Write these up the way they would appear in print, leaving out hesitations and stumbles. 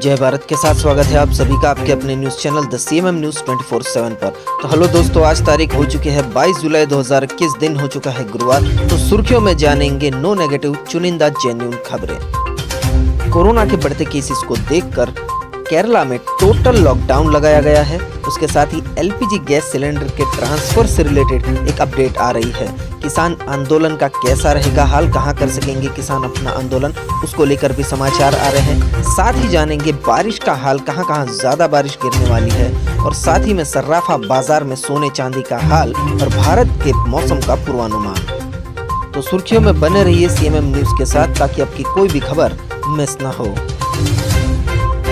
जय भारत के साथ स्वागत है आप सभी का आपके अपने news channel the CMM news 24/7 पर। तो हेलो दोस्तों, आज तारीख हो चुकी है 22 जुलाई 2021, दिन हो चुका है गुरुवार। तो सुर्खियों में जानेंगे नो नेगेटिव चुनिंदा जेन्युइन खबरें। कोरोना के बढ़ते केसेस को देखकर केरला में टोटल लॉकडाउन लगाया गया है। उसके साथ ही एलपीजी गैस सिलेंडर के ट्रांसफर से रिलेटेड एक अपडेट आ रही है। किसान आंदोलन का कैसा रहेगा हाल, कहां कर सकेंगे किसान अपना आंदोलन, उसको लेकर भी समाचार आ रहे हैं। साथ ही जानेंगे बारिश का हाल, कहां कहां ज्यादा बारिश गिरने वाली है, और साथ ही में सर्राफा बाजार में सोने चांदी का हाल और भारत के मौसम का पूर्वानुमान। तो सुर्खियों में बने रहिए सीएमएम न्यूज के साथ ताकि आपकी कोई भी खबर मिस ना हो।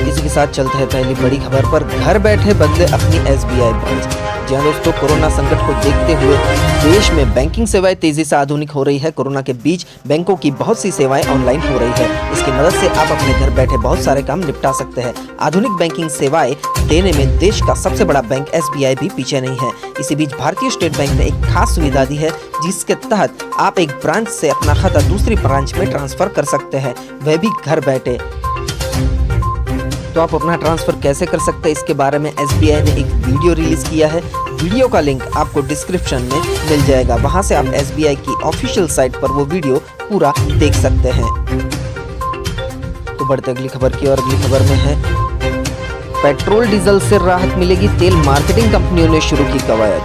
इसी के साथ चलते हैं पहली बड़ी खबर पर। घर बैठे बदले अपनी एसबीआई ब्रांच। जी हाँ दोस्तों, कोरोना संकट को देखते हुए देश में बैंकिंग सेवाएं तेजी से आधुनिक हो रही है। कोरोना के बीच बैंकों की बहुत सी सेवाएं ऑनलाइन हो रही है। इसकी मदद से आप अपने घर बैठे बहुत सारे काम निपटा सकते हैं। आधुनिक बैंकिंग सेवाएं देने में देश का सबसे बड़ा बैंक एसबीआई भी पीछे नहीं है। इसी बीच भारतीय स्टेट बैंक ने एक खास सुविधा दी है जिसके तहत आप एक ब्रांच से अपना खाता दूसरी ब्रांच में ट्रांसफर कर सकते हैं, वह भी घर बैठे। तो आप अपना ट्रांसफर कैसे कर सकते हैं, इसके बारे में एसबीआई ने एक वीडियो रिलीज किया है। वीडियो का लिंक आपको डिस्क्रिप्शन में मिल जाएगा, वहां से आप एसबीआई की ऑफिशियल साइट पर वो वीडियो पूरा देख सकते हैं। तो बढ़ते अगली खबर की और अगली खबर में है पेट्रोल डीजल से राहत मिलेगी, तेल मार्केटिंग कंपनियों ने शुरू की कवायद।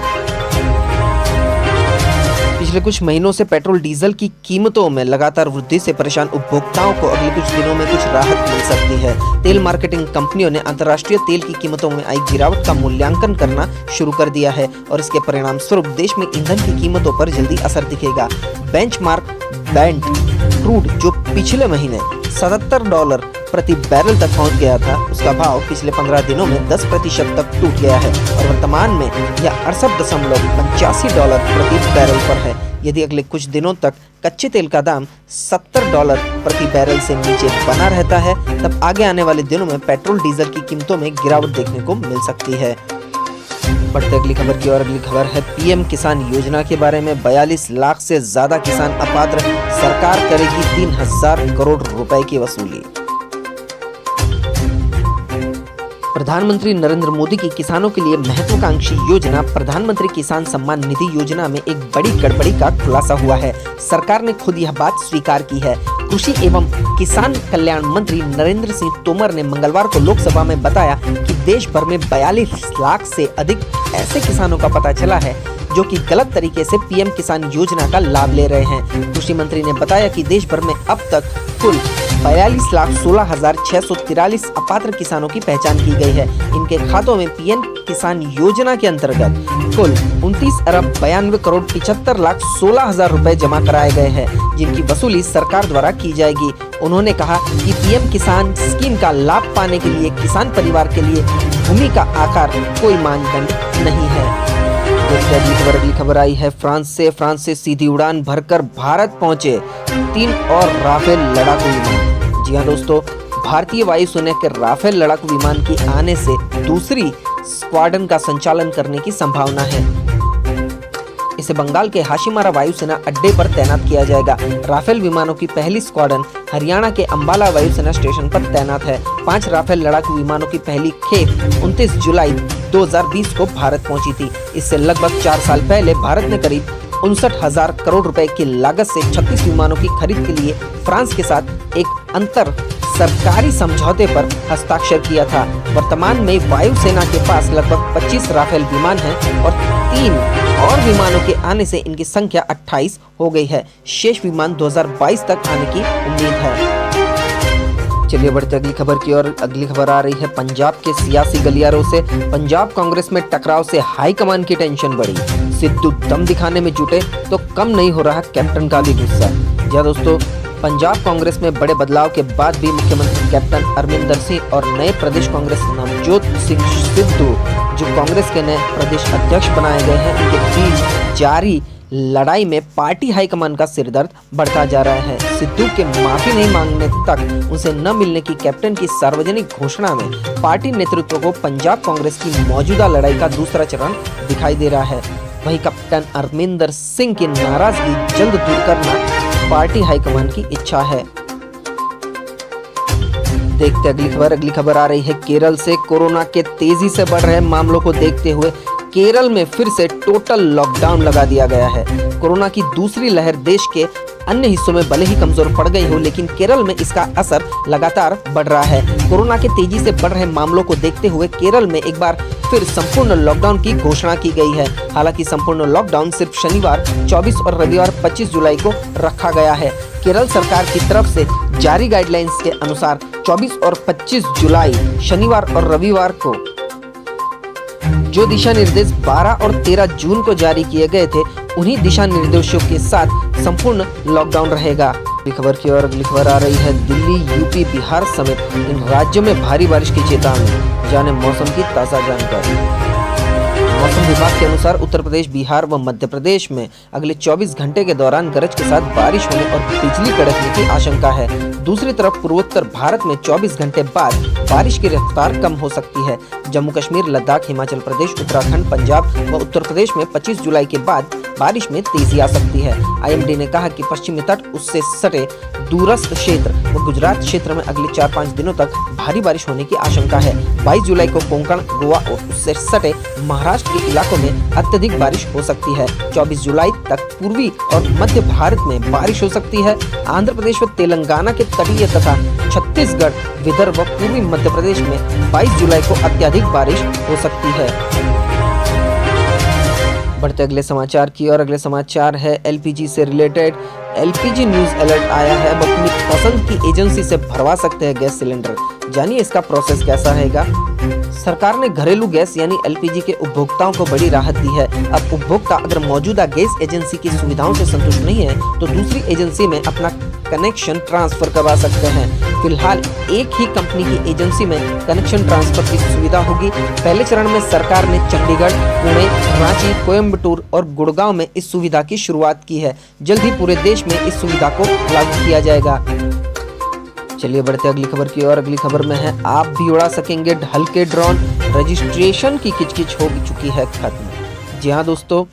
पिछले कुछ महीनों से पेट्रोल डीजल की कीमतों में लगातार वृद्धि से परेशान उपभोक्ताओं को अगले कुछ दिनों में कुछ राहत मिल सकती है। तेल मार्केटिंग कंपनियों ने अंतर्राष्ट्रीय तेल की कीमतों में आई गिरावट का मूल्यांकन करना शुरू कर दिया है और इसके परिणाम स्वरूप देश में ईंधन की कीमतों पर जल्दी असर दिखेगा। बेंचमार्क ब्रेंट क्रूड जो पिछले महीने $77 प्रति बैरल तक पहुंच गया था, उसका भाव पिछले 15 दिनों में 10% तक टूट गया है और वर्तमान में यह $68.85 प्रति बैरल पर है। यदि अगले कुछ दिनों तक कच्चे तेल का दाम $70 प्रति बैरल से नीचे बना रहता है, तब आगे आने वाले दिनों में पेट्रोल डीजल की कीमतों में गिरावट देखने को मिल सकती है। बढ़ते अगली खबर की और अगली खबर है पीएम किसान योजना के बारे में। 42 लाख से ज्यादा किसान अपात्र, सरकार करेगी 3000 करोड़ रुपए की वसूली। प्रधानमंत्री नरेंद्र मोदी की किसानों के लिए महत्वाकांक्षी योजना प्रधानमंत्री किसान सम्मान निधि योजना में एक बड़ी गड़बड़ी का खुलासा हुआ है। सरकार ने खुद यह बात स्वीकार की है। कृषि एवं किसान कल्याण मंत्री नरेंद्र सिंह तोमर ने मंगलवार को लोकसभा में बताया कि देश भर में 42 लाख से अधिक ऐसे किसानों का पता चला है जो कि गलत तरीके से पीएम किसान योजना का लाभ ले रहे हैं। कृषि मंत्री ने बताया कि देश भर में अब तक कुल 42,16,643 अपात्र किसानों की पहचान की गई है। इनके खातों में पीएम किसान योजना के अंतर्गत कुल 29,92,75,16,000 रुपए जमा कराए गए हैं, जिनकी वसूली सरकार द्वारा की जाएगी। उन्होंने कहा कि पीएम किसान स्कीम का लाभ पाने के लिए किसान परिवार के लिए भूमि का आकार कोई मानदंड नहीं है। अगली खबर आई है फ्रांस से सीधी उड़ान भरकर भारत पहुंचे 3 और राफेल लड़ाकू विमान। जी हाँ दोस्तों, भारतीय वायुसेना के राफेल लड़ाकू विमान के आने से दूसरी स्क्वाड्रन का संचालन करने की संभावना है। इसे बंगाल के हाशिमारा वायुसेना अड्डे पर तैनात किया जाएगा। राफेल विमानों की पहली स्क्वाड्रन हरियाणा के अंबाला वायुसेना स्टेशन पर तैनात है। 5 राफेल लड़ाकू विमानों की पहली खेप 29 जुलाई 2020 को भारत पहुंची थी। इससे लगभग 4 साल पहले भारत ने करीब 59,000 करोड़ रुपए की लागत से 36 विमानों की खरीद के लिए फ्रांस के साथ एक अंतर सरकारी समझौते पर हस्ताक्षर किया था। वर्तमान में वायुसेना के पास लगभग 25 राफेल विमान हैं और 3 और विमानों के आने से इनकी संख्या 28 हो गई है। शेष विमान 2022 तक आने की उम्मीद है। चलिए बढ़ते अगली खबर की और अगली खबर आ रही है पंजाब के सियासी गलियारों से। पंजाब कांग्रेस में टकराव से हाईकमान की टेंशन बढ़ी। सिद्धू दम दिखाने में जुटे तो कम नहीं हो रहा कैप्टन का भी गुस्सा। जी दोस्तों, पंजाब कांग्रेस में बड़े बदलाव के बाद भी मुख्यमंत्री कैप्टन अमरिंदर सिंह और नए प्रदेश कांग्रेस नवजोत सिंह सिद्धू जो कांग्रेस के नए प्रदेश अध्यक्ष बनाए गए हैं, उनके बीच जारी लड़ाई में पार्टी हाईकमान का सिरदर्द बढ़ता जा रहा है। सिद्धू के माफी नहीं मांगने तक उनसे न मिलने की कैप्टन की सार्वजनिक घोषणा में पार्टी नेतृत्व को पंजाब कांग्रेस की मौजूदा लड़ाई का दूसरा चरण दिखाई दे रहा है। वहीं कैप्टन अमरिंदर सिंह की नाराजगी जल्द दूर करना पार्टी हाईकमान की इच्छा है। देखते अगली खबर आ रही है केरल से। कोरोना के तेजी से बढ़ रहे मामलों को देखते हुए केरल में फिर से टोटल लॉकडाउन लगा दिया गया है। कोरोना की दूसरी लहर देश के अन्य हिस्सों में भले ही कमजोर पड़ गई हो, लेकिन केरल में इसका असर लगातार बढ़ रहा है। कोरोना के तेजी से बढ़ रहे मामलों को देखते हुए केरल में एक बार फिर संपूर्ण लॉकडाउन की घोषणा की गई है। हालांकि संपूर्ण लॉकडाउन सिर्फ शनिवार 24 और रविवार 25 जुलाई को रखा गया है। केरल सरकार की तरफ से जारी गाइडलाइंस के अनुसार 24 और 25 जुलाई शनिवार और रविवार को जो दिशा निर्देश 12 और 13 जून को जारी किए गए थे, उन्हीं दिशा निर्देशों के साथ संपूर्ण लॉकडाउन रहेगा। खबर की ओर अगली खबर आ रही है। दिल्ली, यूपी, बिहार समेत इन राज्यों में भारी बारिश की चेतावनी। जाने मौसम की ताज़ा जानकारी। मौसम विभाग के अनुसार उत्तर प्रदेश, बिहार व मध्य प्रदेश में अगले 24 घंटे के दौरान गरज के साथ बारिश होने और बिजली कड़कने की आशंका है। दूसरी तरफ पूर्वोत्तर भारत में 24 घंटे बाद बारिश की रफ्तार कम हो सकती है। जम्मू कश्मीर, लद्दाख, हिमाचल प्रदेश, उत्तराखंड, पंजाब व उत्तर प्रदेश में 25 जुलाई के बाद बारिश में तेजी आ सकती है। आईएमडी ने कहा कि पश्चिमी तट, उससे सटे दूरस्थ क्षेत्र व गुजरात क्षेत्र में अगले 4-5 दिनों तक भारी बारिश होने की आशंका है। 22 जुलाई को कोंकण, गोवा और उससे सटे महाराष्ट्र के इलाकों में अत्यधिक बारिश हो सकती है। 24 जुलाई तक पूर्वी और मध्य भारत में बारिश हो सकती है। आंध्र प्रदेश व तेलंगाना के तटीय तथा छत्तीसगढ़, विदर्भ व पूर्वी मध्य प्रदेश में 22 जुलाई को अत्यधिक बारिश हो सकती है। बढ़ते अगले समाचार की और अगले समाचार है एलपीजी से रिलेटेड। एलपीजी न्यूज अलर्ट आया है। अब अपनी पसंद की एजेंसी से भरवा सकते हैं गैस सिलेंडर। जानिए इसका प्रोसेस कैसा रहेगा। सरकार ने घरेलू गैस यानी एलपीजी के उपभोक्ताओं को बड़ी राहत दी है। अब उपभोक्ता अगर मौजूदा गैस एजेंसी की सुविधाओं से संतुष्ट नहीं है तो दूसरी एजेंसी में अपना कनेक्शन ट्रांसफर करवा सकते हैं। फिलहाल एक ही कंपनी की एजेंसी में कनेक्शन ट्रांसफर की सुविधा होगी। पहले चरण में सरकार ने चंडीगढ़, पुणे, रांची, कोयम्बटूर और गुड़गांव में इस सुविधा की शुरुआत की है। जल्द ही पूरे देश में इस सुविधा को लागू किया जाएगा। चलिए बढ़ते अगली खबर की और अगली खबर में है आप भी उड़ा सकेंगे हल्के ड्रोन। रजिस्ट्रेशन की किचकिच हो चुकी है खत्म। जी हाँ दोस्तों,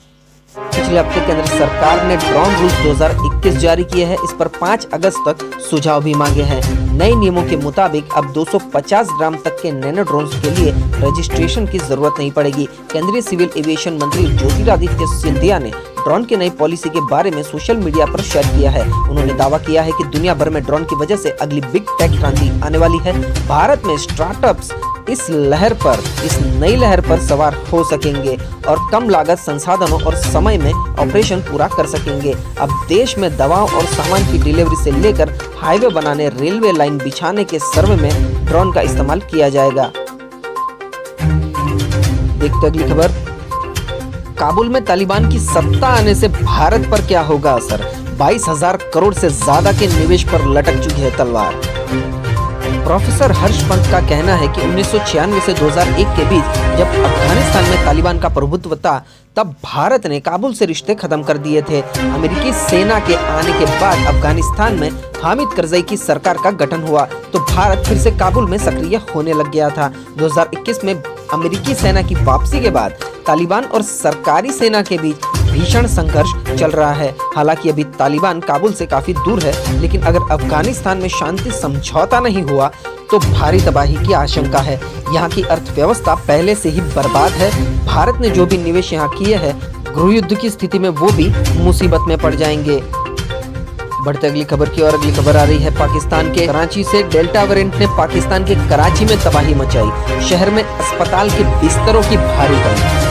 पिछले हफ्ते केंद्र सरकार ने ड्रोन रूल्स 2021 जारी किए हैं। इस पर 5 अगस्त तक सुझाव भी मांगे हैं। नए नियमों के मुताबिक अब 250 ग्राम तक के नैनो ड्रोन्स के लिए रजिस्ट्रेशन की जरूरत नहीं पड़ेगी। केंद्रीय सिविल एविएशन मंत्री ज्योतिरादित्य सिंधिया ने ड्रोन की नई पॉलिसी के बारे में सोशल मीडिया पर शेयर किया है। उन्होंने दावा किया है कि दुनिया भर में ड्रोन की वजह से अगली बिग टेक क्रांति आने वाली है। भारत में स्टार्टअप्स इस नई लहर पर सवार हो सकेंगे और कम लागत, संसाधनों और समय में ऑपरेशन पूरा कर सकेंगे। अब देश में दवाओं और सामान की डिलीवरी से लेकर हाईवे बनाने, रेलवे लाइन बिछाने के सर्वे में ड्रोन का इस्तेमाल किया जाएगा। देखते अगली खबर। काबुल में तालिबान की सत्ता आने से भारत पर क्या होगा असर। 22,000 करोड़ से ज्यादा के निवेश पर लटक चुकी है तलवार। प्रोफेसर हर्ष पंत का कहना है कि 1996 से 2001 के बीच जब अफगानिस्तान में तालिबान का प्रभुत्व था, तब भारत ने काबुल से रिश्ते खत्म कर दिए थे। अमेरिकी सेना के आने के बाद अफगानिस्तान में हामिद करजई की सरकार का गठन हुआ तो भारत फिर से काबुल में सक्रिय होने लग गया था। 2021 में अमेरिकी सेना की वापसी के बाद तालिबान और सरकारी सेना के बीच भीषण संघर्ष चल रहा है। हालांकि अभी तालिबान काबुल से काफी दूर है, लेकिन अगर अफगानिस्तान में शांति समझौता नहीं हुआ तो भारी तबाही की आशंका है। यहाँ की अर्थव्यवस्था पहले से ही बर्बाद है। भारत ने जो भी निवेश यहाँ किए हैं, गृह युद्ध की स्थिति में वो भी मुसीबत में पड़ जाएंगे। बढ़ते अगली खबर की और अगली खबर आ रही है पाकिस्तान के कराची से। डेल्टा वेरिएंट ने पाकिस्तान के कराची में तबाही मचाई। शहर में अस्पताल के बिस्तरों की भारी कमी।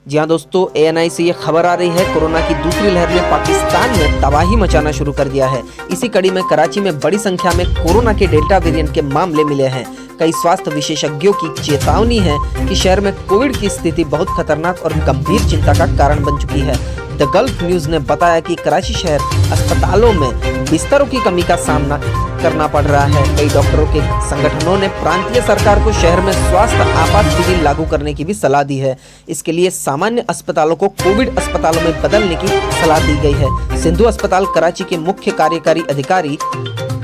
जी हाँ दोस्तों, ANI से ये खबर आ रही है। कोरोना की दूसरी लहर ने पाकिस्तान में तबाही मचाना शुरू कर दिया है। इसी कड़ी में कराची में बड़ी संख्या में कोरोना के डेल्टा वेरिएंट के मामले मिले हैं। कई स्वास्थ्य विशेषज्ञों की चेतावनी है कि शहर में कोविड की स्थिति बहुत खतरनाक और गंभीर चिंता का कारण बन चुकी है। द गल्फ न्यूज ने बताया कि कराची शहर अस्पतालों में बिस्तरों की कमी का सामना करना पड़ रहा है। कई डॉक्टरों के संगठनों ने प्रांतीय सरकार को शहर में स्वास्थ्य आपात स्थिति लागू करने की भी सलाह दी है। इसके लिए सामान्य अस्पतालों को कोविड अस्पतालों में बदलने की सलाह दी गई है। सिंधु अस्पताल कराची के मुख्य कार्यकारी अधिकारी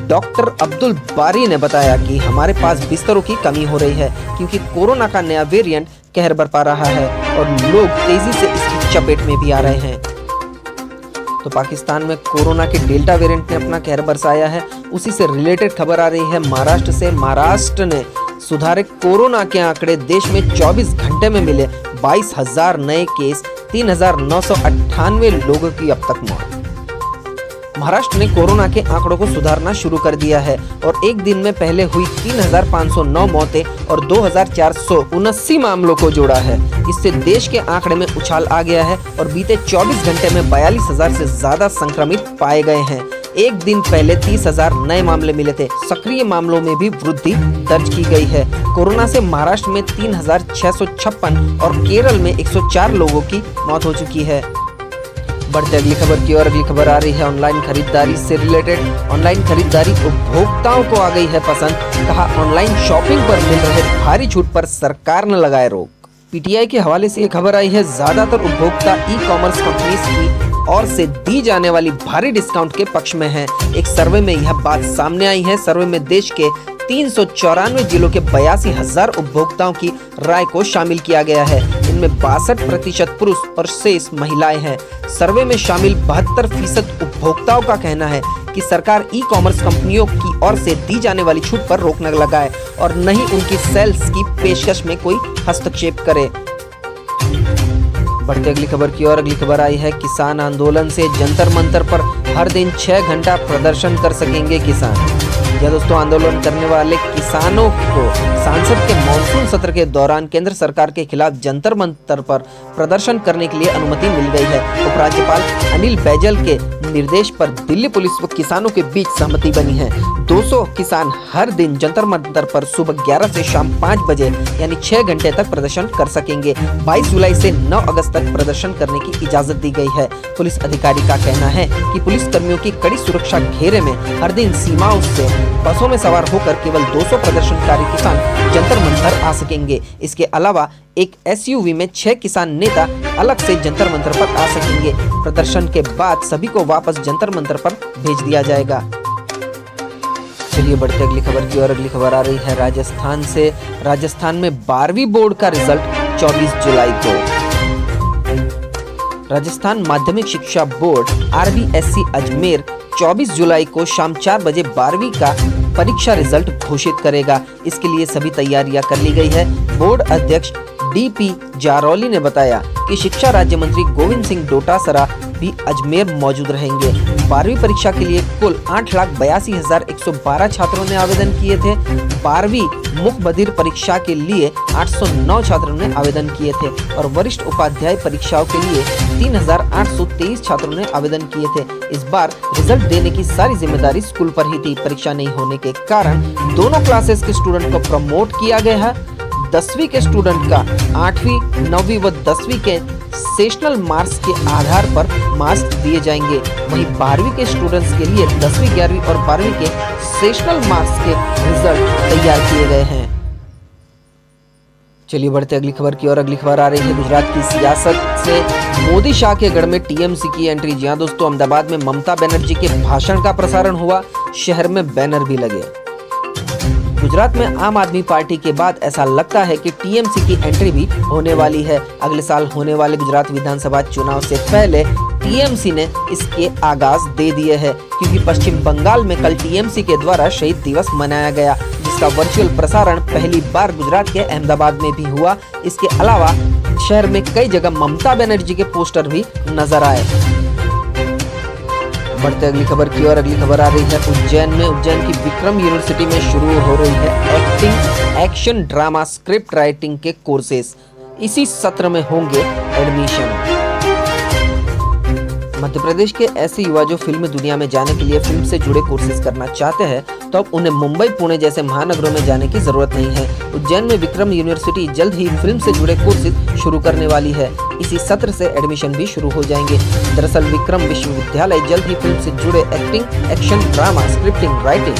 डॉक्टर अब्दुल बारी ने बताया कि हमारे पास बिस्तरों की कमी हो रही है क्योंकि कोरोना का नया वेरिएंट कहर बरपा रहा है और लोग तेजी से इसकी चपेट में भी आ रहे हैं। तो पाकिस्तान में कोरोना के डेल्टा वेरिएंट ने अपना कहर बरसाया है। उसी से रिलेटेड खबर आ रही है महाराष्ट्र से। महाराष्ट्र ने सुधारे कोरोना के आंकड़े, देश में 24 घंटे में मिले 22,000 नए केस, 3,998 लोगों की अब तक मौत। महाराष्ट्र ने कोरोना के आंकड़ों को सुधारना शुरू कर दिया है और एक दिन में पहले हुई 3,509 मौतें और 2,479 मामलों को जोड़ा है। इससे देश के आंकड़े में उछाल आ गया है और बीते 24 घंटे में 42,000 से ज्यादा संक्रमित पाए गए हैं। एक दिन पहले 30,000 नए मामले मिले थे। सक्रिय मामलों में भी वृद्धि दर्ज की गई है। कोरोना से महाराष्ट्र में 3,656 और केरल में 104 लोगों की मौत हो चुकी है। बढ़ते अगली खबर की ओर। अगली खबर आ रही है ऑनलाइन खरीदारी से रिलेटेड। ऑनलाइन खरीदारी उपभोक्ताओं को आ गई है पसंद। कहा, ऑनलाइन शॉपिंग पर मिल रहे भारी छूट पर सरकार ने लगाए रोक। पीटीआई के हवाले से ये खबर आई है। ज्यादातर उपभोक्ता ई कॉमर्स कंपनीज की ओर से दी जाने वाली भारी डिस्काउंट के पक्ष में हैं। एक सर्वे में यह बात सामने आई है। सर्वे में देश के 394 जिलों के 82,000 उपभोक्ताओं की राय को शामिल किया गया है। इनमें 62% पुरुष और शेष महिलाएं हैं। सर्वे में शामिल 72% उपभोक्ताओं का कहना है कि सरकार ई कॉमर्स कंपनियों की ओर से दी जाने वाली छूट पर रोक न लगाए और न ही उनकी सेल्स की पेशकश में कोई हस्तक्षेप करे। बढ़ते अगली खबर की ओर। अगली खबर आई है किसान आंदोलन से। जंतर मंतर पर हर दिन 6 घंटा प्रदर्शन कर सकेंगे किसान। यह दोस्तों, आंदोलन करने वाले किसानों को संसद के मॉनसून सत्र के दौरान केंद्र सरकार के खिलाफ जंतर मंतर पर प्रदर्शन करने के लिए अनुमति मिल गई है। उपराज्यपाल अनिल बैजल के निर्देश पर दिल्ली पुलिस व किसानों के बीच सहमति बनी है। 200 किसान हर दिन जंतर मंतर पर सुबह 11 से शाम 5 बजे यानी 6 घंटे तक प्रदर्शन कर सकेंगे। 22 जुलाई से 9 अगस्त तक प्रदर्शन करने की इजाजत दी गई है। पुलिस अधिकारी का कहना है कि पुलिस कर्मियों की कड़ी सुरक्षा घेरे में हर दिन सीमाओं से बसों में सवार होकर केवल 200 प्रदर्शनकारी किसान जंतर मंतर आ सकेंगे। इसके अलावा एक एसयूवी में 6 किसान नेता अलग से जंतर मंतर पर आ सकेंगे। प्रदर्शन के बाद सभी को वापस जंतर मंतर पर भेज दिया जाएगा। चलिए बढ़ते अगली खबर की ओर। अगली खबर आ रही है राजस्थान से। राजस्थान में 12वीं बोर्ड का रिजल्ट 24 जुलाई को। राजस्थान माध्यमिक शिक्षा बोर्ड RBSC अजमेर 24 जुलाई को शाम 4 बजे 12वीं का परीक्षा रिजल्ट घोषित करेगा। इसके लिए सभी तैयारियां कर ली गई है। बोर्ड अध्यक्ष DP जारौली ने बताया कि शिक्षा राज्य मंत्री गोविंद सिंह डोटासरा भी अजमेर मौजूद रहेंगे। 12वीं परीक्षा के लिए कुल 8,82,112 छात्रों ने आवेदन किए थे। 12वीं मुख्य बधिर परीक्षा के लिए 809 छात्रों ने आवेदन किए थे और वरिष्ठ उपाध्याय परीक्षाओं के लिए 3,823 छात्रों ने आवेदन किए थे। इस बार रिजल्ट देने की सारी जिम्मेदारी स्कूल पर ही थी। परीक्षा नहीं होने के कारण दोनों क्लासेस के स्टूडेंट को प्रमोट किया गया है। 10वीं के स्टूडेंट का 8वीं, 9वीं व 10वीं के सेशनल मार्क्स के आधार पर मार्क्स दिए जाएंगे। वहीं 12वीं के स्टूडेंट्स के लिए 10वीं, 11वीं और 12वीं के सेशनल मार्क्स के रिजल्ट तैयार किए गए हैं। चलिए बढ़ते अगली खबर की ओर। अगली खबर आ रही है गुजरात की सियासत से। मोदी शाह के गढ़ में TMC की एंट्री। जी हां दोस्तों, अहमदाबाद में ममता बनर्जी के भाषण का प्रसारण हुआ। शहर में बैनर भी लगे। गुजरात में आम आदमी पार्टी के बाद ऐसा लगता है कि TMC की एंट्री भी होने वाली है। अगले साल होने वाले गुजरात विधानसभा चुनाव से पहले TMC ने इसके आगाज दे दिए हैं, क्योंकि पश्चिम बंगाल में कल TMC के द्वारा शहीद दिवस मनाया गया, जिसका वर्चुअल प्रसारण पहली बार गुजरात के अहमदाबाद में भी हुआ। इसके अलावा शहर में कई जगह ममता बनर्जी के पोस्टर भी नजर आए। बढ़ते अगली खबर की ओर। अगली खबर आ रही है उज्जैन में। उज्जैन की विक्रम यूनिवर्सिटी में शुरू हो रही है acting, action, drama, script writing के कोर्सेज। इसी सत्र में होंगे एडमिशन। मध्य प्रदेश के ऐसे युवा जो फिल्म दुनिया में जाने के लिए फिल्म से जुड़े कोर्सेज करना चाहते हैं, तो अब उन्हें मुंबई, पुणे जैसे महानगरों में जाने की जरूरत नहीं है। उज्जैन में विक्रम यूनिवर्सिटी जल्द ही फिल्म से जुड़े कोर्सेज शुरू करने वाली है। इसी सत्र से एडमिशन भी शुरू हो जाएंगे। दरअसल विक्रम विश्वविद्यालय जल्द ही फिल्म से जुड़े acting, action, drama, scripting, writing,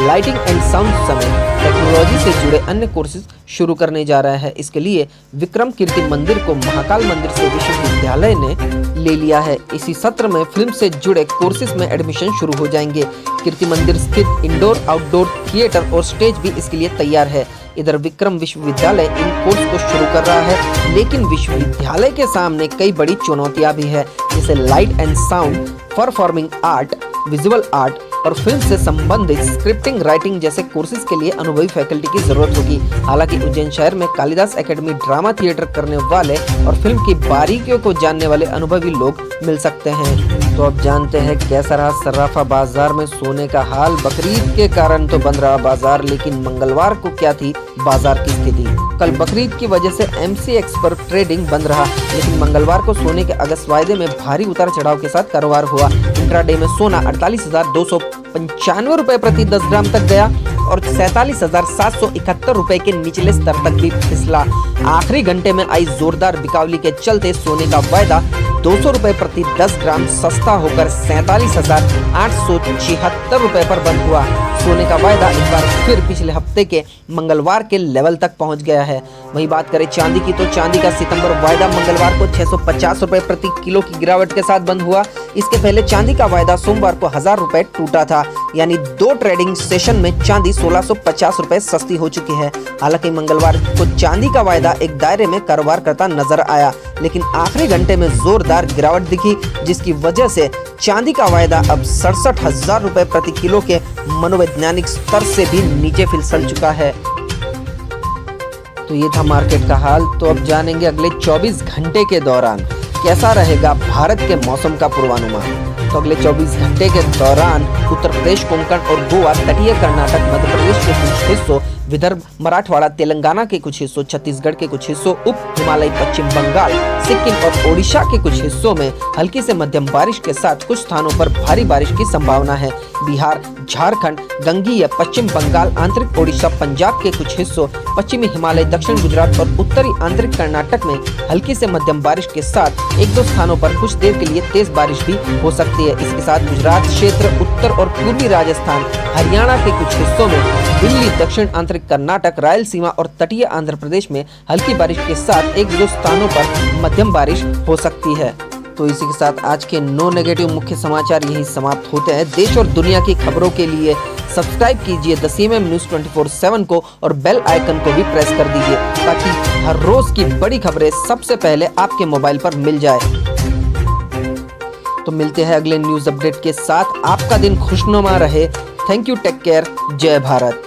lighting and sound समेत टेक्नोलॉजी से जुड़े अन्य कोर्सेज शुरू करने जा रहा है। इसके लिए विक्रम कीर्ति मंदिर को महाकाल मंदिर से विश्वविद्यालय ने ले लिया है। इसी सत्र में फिल्म से जुड़े कोर्सेज में एडमिशन शुरू हो जाएंगे। कीर्ति मंदिर स्थित इंडोर, आउटडोर थिएटर और स्टेज भी इसके लिए तैयार है। इधर विक्रम विश्वविद्यालय इन कोर्स को शुरू कर रहा है, लेकिन विश्वविद्यालय के सामने कई बड़ी चुनौतियां भी है, जैसे light and sound, performing art, visual art, और फिल्म से संबंधित स्क्रिप्टिंग, राइटिंग जैसे कोर्सेज के लिए अनुभवी फैकल्टी की जरूरत होगी। हालांकि उज्जैन शहर में कालिदास एकेडमी ड्रामा थिएटर करने वाले और फिल्म की बारीकियों को जानने वाले अनुभवी लोग मिल सकते हैं। तो अब जानते हैं कैसा रहा सर्राफा बाजार में सोने का हाल। बकरीद के कारण तो बंद रहा बाजार, लेकिन मंगलवार को क्या थी बाजार की स्थिति। कल बकरीद की वजह से MCX पर ट्रेडिंग बंद रहा, लेकिन मंगलवार को सोने के अगस्त वायदे में भारी उतार चढ़ाव के साथ कारोबार हुआ। इंट्राडे में सोना 48,295 रुपए प्रति 10 ग्राम तक गया और 47,771 रुपए के निचले स्तर तक भी फिसला। आखिरी घंटे में आई जोरदार बिकावली के चलते सोने का वायदा 200 रुपए प्रति 10 ग्राम सस्ता होकर 47,876 रुपए पर बंद हुआ। सोने का वायदा एक बार फिर पिछले हफ्ते के मंगलवार के लेवल तक पहुंच गया है। वहीं बात करें चांदी की, तो चांदी का सितंबर वायदा मंगलवार को 650 रुपए प्रति किलो की गिरावट के साथ बंद हुआ। इसके पहले चांदी का वायदा सोमवार को 1000 रुपए टूटा था, यानी 2 ट्रेडिंग सेशन में चांदी 1650 रुपए सस्ती हो चुकी है। हालांकि मंगलवार को चांदी का वायदा एक दायरे में कारोबार करता नजर आया, लेकिन आखिरी घंटे में जोरदार गिरावट दिखी, जिसकी वजह से चांदी का वायदा अब 67,000 रुपए प्रति किलो के मनोवैज्ञानिक स्तर से भी नीचे फिसल चुका है। तो ये था मार्केट का हाल। तो अब जानेंगे अगले 24 घंटे के दौरान कैसा रहेगा भारत के मौसम का पूर्वानुमान। तो अगले 24 घंटे के दौरान उत्तर प्रदेश, कोंकण और गोवा, तटीय कर्नाटक, मध्य प्रदेश के कुछ हिस्सों, विदर्भ, मराठवाड़ा, तेलंगाना के कुछ हिस्सों, छत्तीसगढ़ के कुछ हिस्सों, उप हिमालयी पश्चिम बंगाल, सिक्किम और ओडिशा के कुछ हिस्सों में हल्की से मध्यम बारिश के साथ कुछ स्थानों पर भारी बारिश की संभावना है। बिहार, झारखंड, गंगीय पश्चिम बंगाल, आंतरिक ओडिशा, पंजाब के कुछ हिस्सों, पश्चिमी हिमालय, दक्षिण गुजरात और उत्तरी आंतरिक कर्नाटक में हल्की से मध्यम बारिश के साथ 1-2 स्थानों पर कुछ देर के लिए तेज बारिश भी हो सकती है। इसके साथ गुजरात क्षेत्र, उत्तर और पूर्वी राजस्थान, हरियाणा के कुछ हिस्सों में, दिल्ली, दक्षिण आंतरिक कर्नाटक, रायलसीमा और तटीय आंध्र प्रदेश में हल्की बारिश के साथ 1-2 स्थानों पर मध्यम बारिश हो सकती है। तो इसी के साथ आज के नो नेगेटिव मुख्य समाचार यही समाप्त होते हैं। देश और दुनिया की खबरों के लिए सब्सक्राइब कीजिए द CMM News 24/7 को और बेल आइकन को भी प्रेस कर दीजिए, ताकि हर रोज की बड़ी खबरें सबसे पहले आपके मोबाइल पर मिल जाए। तो मिलते हैं अगले न्यूज अपडेट के साथ। आपका दिन खुशनुमा रहे। थैंक यू, टेक केयर, जय भारत।